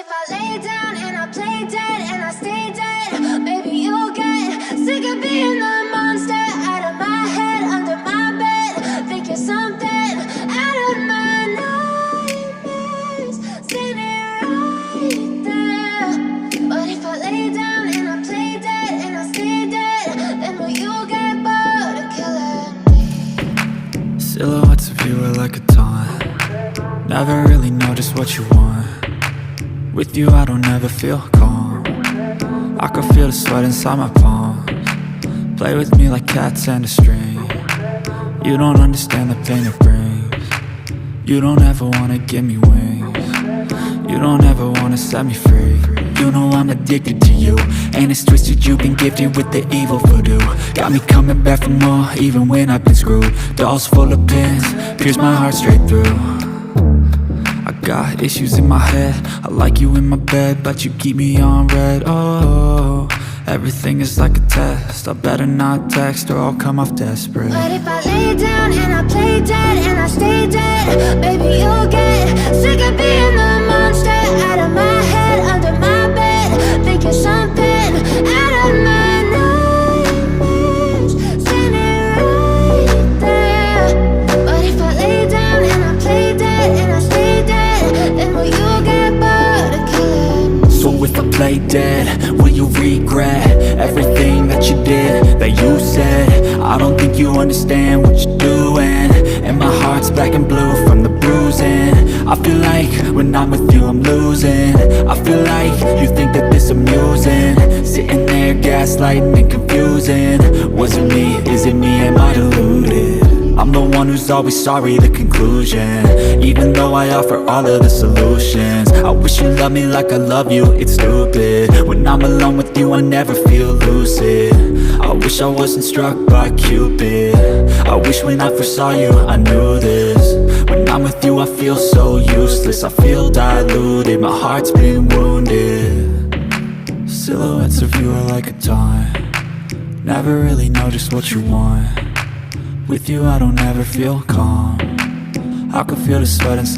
if I lay down and I play dead and I stay dead? Maybe you'll get sick of being the monster out of my head, under my bed. Think you're something out of my nightmares, standing right there. But if I lay down and I play dead and I stay dead, then will you get bored of killing me? Silhouettes of you are like a taunt. Never really know just what you want. With you I don't ever feel calm. I can feel the sweat inside my palms. Play with me like cats and a string. You don't understand the pain it brings. You don't ever wanna give me wings. You don't ever wanna set me free. You know I'm addicted to you, and it's twisted, you've been gifted with the evil voodoo. Got me coming back for more, even when I've been screwed. Dolls full of pins, pierce my heart straight through. I got issues in my head, I like you in my bed, but you keep me on red. Oh, everything is like a test, I better not text or I'll come off desperate. But if I lay down and I play dead and I stay dead, baby you'll get sick of being the monster out of my head, under my bed. Think you're something out of my nightmares, standing right there. But if I lay down and I play dead and I stay dead, then will you get bored of killing me? So if I play dead, will you regret everything that you did, that you said? I don't think you understand what you're doing, and my heart's black and blue from the bruising. I feel like when I'm with you I'm losing. I feel like you think that this amusing, sitting there gaslighting and confusing. Was it me? Is it me? Am I deluded? I'm the one who's always sorry, the conclusion, even though I offer all of the solutions. I wish you loved me like I love you, it's stupid. When I'm alone with you I never feel lucid. I wish I wasn't struck by Cupid. I wish when I first saw you I knew this. When I'm with you I feel so useless, I feel diluted, my heart's been wounded. Silhouettes of you are like a taunt. Never really know just what you want. With you I don't ever feel calm. I can feel the sweat inside